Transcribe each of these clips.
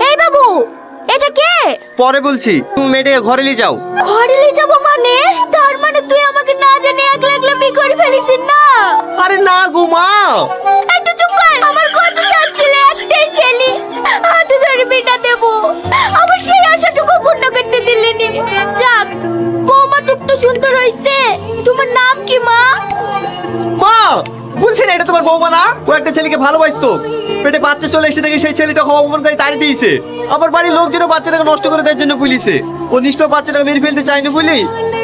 এই বাবু, এটা কে? পরে বলছি, তুমি মেয়েটাকে ঘরে নিয়ে যাও। ঘরে নিয়ে যাবো মানে? তার মানে তুই আমাকে না জানি একলা একলা বিয়ে করে ফেলিস না? আরে না গো মা। এই তো চুপ কর। আমার কত সাত ছেলে, একটাই ছেলে, হাতে ধরে বিটা দেবো, আবার সেই আশাটুকু পূর্ণ করতে দিলেনি। যাক, বৌমা টুক তো সুন্দর হইছে। তোমার নাম কি মা? মা বলছি না এটা তোমার বৌমা না? ও একটা ছেলেকে ভালোবাসতো, পেটে বাচ্চা চলে এসে দেখে সেই ছেলেটা অপমান করে তাড়ি দিয়েছে। আবার বাড়ির লোকজনও বাচ্চাটাকে নষ্ট করে দেওয়ার জন্য পুলিশে ও নিষ্পাপ বাচ্চাটাকে মেরে ফেলতে চায়নি বলি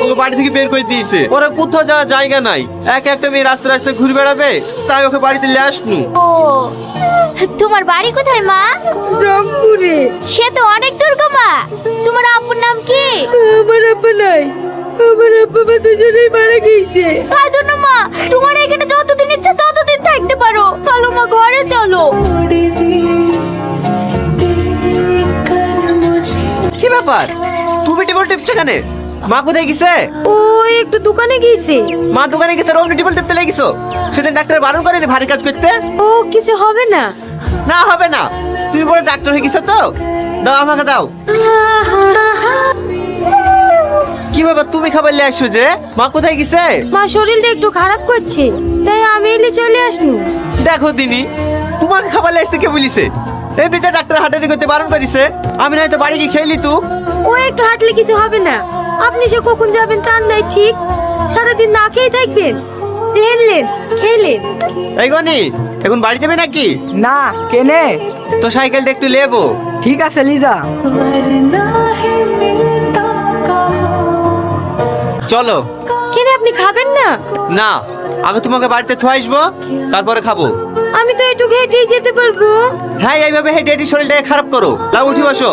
ওকে বাড়ি থেকে বের করে দিয়েছে। ওরা কোথাও যাওয়ার জায়গা নাই, একটা মেয়ে রাস্তায় রাস্তায় ঘুরে বেড়াবে, তাই ওকে বাড়িতে নিয়ে আসনু। ও, তোমার বাড়ি কোথায় মা? রংপুরে। সে তো অনেক দূর গো মা। তোমার আব্বুর নাম কি? আমার আব্বা নাই, আমার আব্বা মা দুজনেই মারা গিয়েছে। তাই তো না মা, তোমার এখানে যতদিন ইচ্ছা ততদিন থাকতে পারো। চলো মা, ঘরে চলো। কি ব্যাপার, তুমি টেবিল টিপছো কেন? মা কোথায় গেছে? ও একটু দোকানে গিয়েছে। মা দোকানে গেছে, রোমনি টেবিল টিপতে লেগেছো? সেদিন ডাক্তার বারণ করেনি ভারী কাজ করতে? ও কিছু হবে না। না হবে না, তুমি বড় ডাক্তার হয়ে গেছো তো। দাও আমাকে দাও। কি ব্যাপার, তুমি খাবার নিয়ে আসছো যে? মা কোথায় গেছে? মা শরীরটা একটু খারাপ করছে, তাই আমি এলে চলে আসনু। দেখো দিনি, তোমাকে খাবার নিয়ে আসতে কে বলিছে? এমনিতে ডাক্তার হাঁটাহাঁটি করতে বারণ করেছে। আমি নয়তো বাড়ি গিয়ে খেয়ে নিতু। ও একটু হাঁটলে কিছু হবে না। আপনি সে কখন যাবেন তার নাই ঠিক, সারাদিন না খেয়ে থাকবেন। লেন লেন, খেলেন। এই গনি, এখন বাড়ি যাবে নাকি? না কেনে? তো সাইকেলটা একটু লেবো। ঠিক আছে লিজা। চলো। কেন আপনি খাবেন না? না, আগে তোমাকে বাড়িতে থুয়ে আসবো, তারপরে খাবো। আমি তো একটু হেঁটেই যেতে পারবো। হ্যাঁ, এইভাবে হেঁটে হেঁটে শরীরটাকে খারাপ করো। লাও উঠি বসো।